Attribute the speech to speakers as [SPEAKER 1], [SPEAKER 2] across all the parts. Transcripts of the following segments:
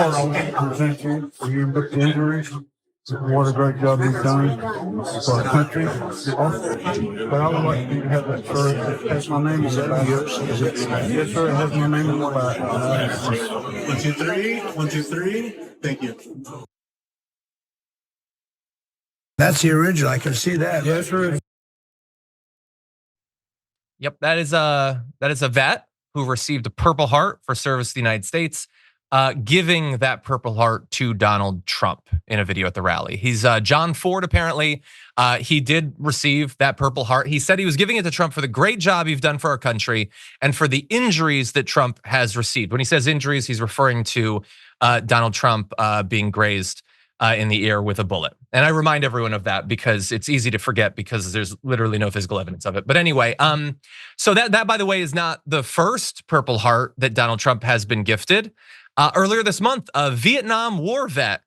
[SPEAKER 1] Present you for your injuries. What a great job you've done for our country. But I would like you to have that shirt that has my name on the back. Yes, sir, it has my name on the back.
[SPEAKER 2] 1, 2, 3. 1, 2, 3. Thank you.
[SPEAKER 3] That's the original. I can see that.
[SPEAKER 1] Yes, sir.
[SPEAKER 4] Yep, that is a vet who received a Purple Heart for service to the United States, giving that Purple Heart to Donald Trump in a video at the rally. He's John Ford, apparently. He did receive that Purple Heart. He said he was giving it to Trump for the great job you've done for our country and for the injuries that Trump has received. When he says injuries, he's referring to Donald Trump being grazed in the ear with a bullet. And I remind everyone of that because it's easy to forget because there's literally no physical evidence of it. But anyway, so that by the way is not the first Purple Heart that Donald Trump has been gifted. Earlier this month, a Vietnam War vet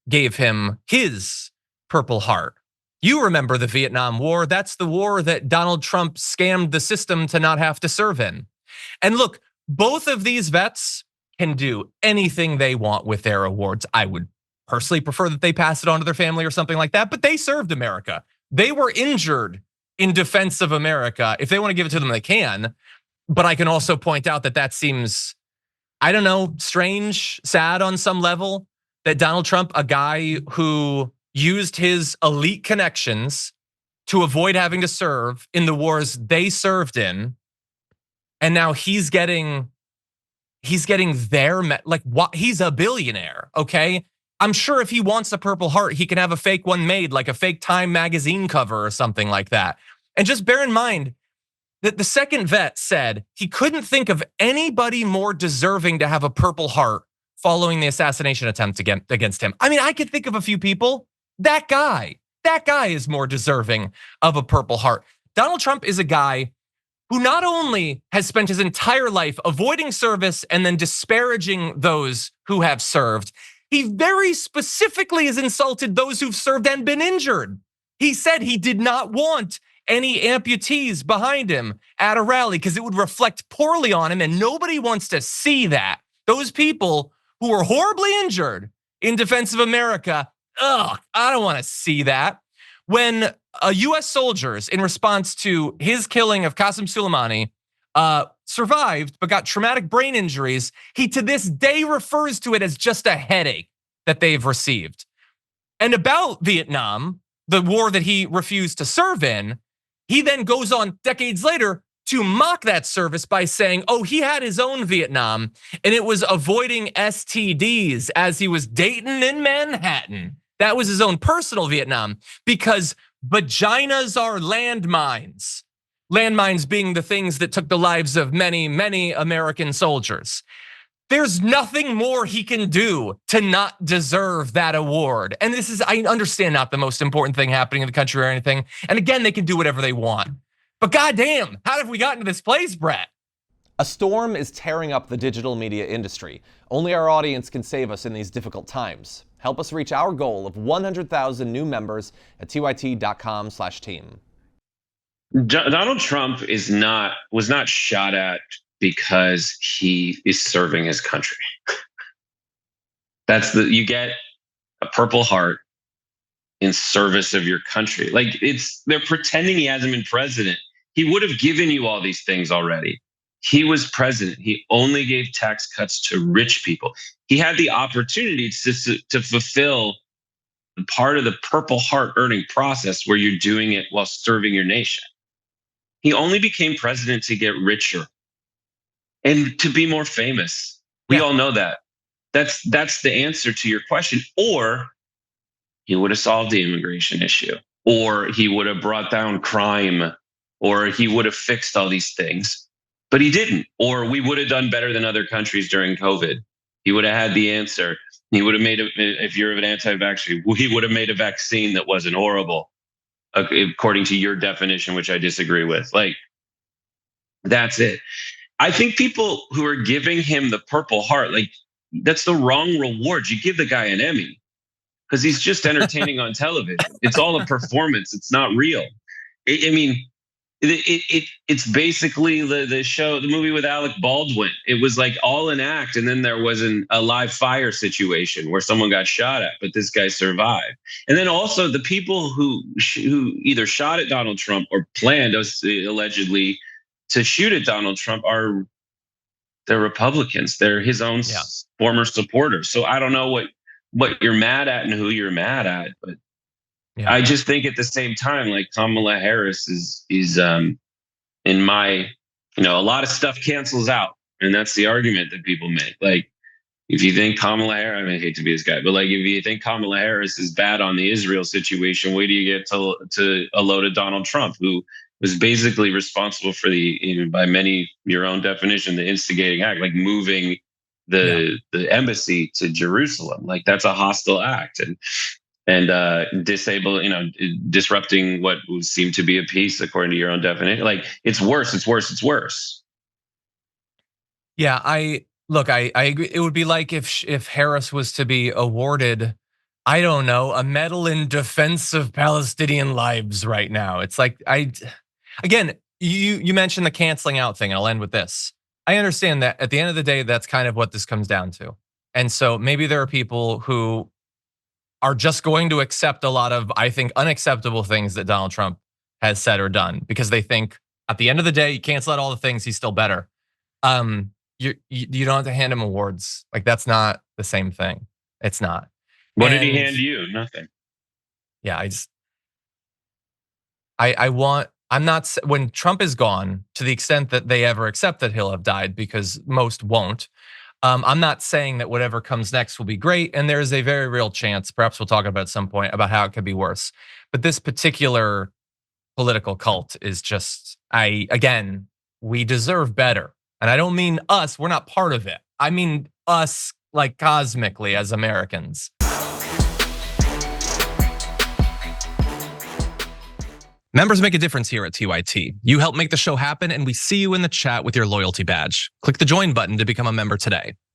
[SPEAKER 4] gave him his Purple Heart. You remember the Vietnam War. That's the war that Donald Trump scammed the system to not have to serve in. And look, both of these vets can do anything they want with their awards. I would personally prefer that they pass it on to their family or something like that, but they served America. They were injured in defense of America. If they want to give it to them, they can. But I can also point out that that seems, I don't know, strange, sad on some level that Donald Trump, a guy who used his elite connections to avoid having to serve in the wars they served in, and now he's getting their, like, what? He's a billionaire, okay? I'm sure if he wants a Purple Heart, he can have a fake one made, like a fake Time magazine cover or something like that. And just bear in mind that the second vet said he couldn't think of anybody more deserving to have a Purple Heart following the assassination attempt against him. I mean, I could think of a few people. That guy is more deserving of a Purple Heart. Donald Trump is a guy who not only has spent his entire life avoiding service and then disparaging those who have served, he very specifically has insulted those who've served and been injured. He said he did not want any amputees behind him at a rally because it would reflect poorly on him, and nobody wants to see that. Those people who were horribly injured in defense of America, I don't want to see that. When US soldiers, in response to his killing of Qasem Soleimani, survived but got traumatic brain injuries, he to this day refers to it as just a headache that they've received. And about Vietnam, the war that he refused to serve in, he then goes on decades later to mock that service by saying, oh, he had his own Vietnam and it was avoiding STDs as he was dating in Manhattan. That was his own personal Vietnam because vaginas are landmines. Landmines being the things that took the lives of many, many American soldiers. There's nothing more he can do to not deserve that award. And this is, I understand, not the most important thing happening in the country or anything. And again, they can do whatever they want. But goddamn, how have we gotten to this place, Brett?
[SPEAKER 5] A storm is tearing up the digital media industry. Only our audience can save us in these difficult times. Help us reach our goal of 100,000 new members at tyt.com/team.
[SPEAKER 6] Donald Trump was not shot at because he is serving his country. You get a Purple Heart in service of your country. Like they're pretending he hasn't been president. He would have given you all these things already. He was president. He only gave tax cuts to rich people. He had the opportunity to fulfill part of the Purple Heart earning process where you're doing it while serving your nation. He only became president to get richer and to be more famous. We all know that. That's the answer to your question. Or he would have solved the immigration issue, or he would have brought down crime, or he would have fixed all these things, but he didn't. Or we would have done better than other countries during COVID. He would have had the answer. He would have made if you're an anti-vaxxer, he would have made a vaccine that wasn't horrible, according to your definition, which I disagree with. Like, that's it. I think people who are giving him the Purple Heart, like, that's the wrong reward. You give the guy an Emmy because he's just entertaining on television. It's all a performance. It's not real. I mean, it's basically the movie with Alec Baldwin. It was like all an act, and then there was a live fire situation where someone got shot at, but this guy survived. And then also the people who either shot at Donald Trump or planned allegedly to shoot at Donald Trump they're Republicans. They're his own former supporters. So I don't know what you're mad at and who you're mad at, but I just think at the same time, like Kamala Harris is in my, a lot of stuff cancels out, and that's the argument that people make. Like, if you think Kamala Harris, I hate to be this guy, but like if you think Kamala Harris is bad on the Israel situation, wait do you get to a load of Donald Trump, who was basically responsible for by many, your own definition, the instigating act, like moving the embassy to Jerusalem. Like that's a hostile act, and disrupting what would seem to be a peace according to your own definition. Like it's worse.
[SPEAKER 4] Yeah, I agree. It would be like if Harris was to be awarded, I don't know, a medal in defense of Palestinian lives right now. It's like again, you mentioned the canceling out thing, and I'll end with this. I understand that at the end of the day, that's kind of what this comes down to. And so maybe there are people who are just going to accept a lot of, I think, unacceptable things that Donald Trump has said or done, because they think at the end of the day, you cancel out all the things, he's still better. You don't have to hand him awards. Like that's not the same thing. It's not.
[SPEAKER 6] What did he hand you? Nothing.
[SPEAKER 4] Yeah, when Trump is gone, to the extent that they ever accept that he'll have died, because most won't. I'm not saying that whatever comes next will be great, and there is a very real chance, perhaps we'll talk about at some point, about how it could be worse. But this particular political cult is just, we deserve better. And I don't mean us, we're not part of it. I mean us, like cosmically as Americans. Members make a difference here at TYT. You help make the show happen, and we see you in the chat with your loyalty badge. Click the join button to become a member today.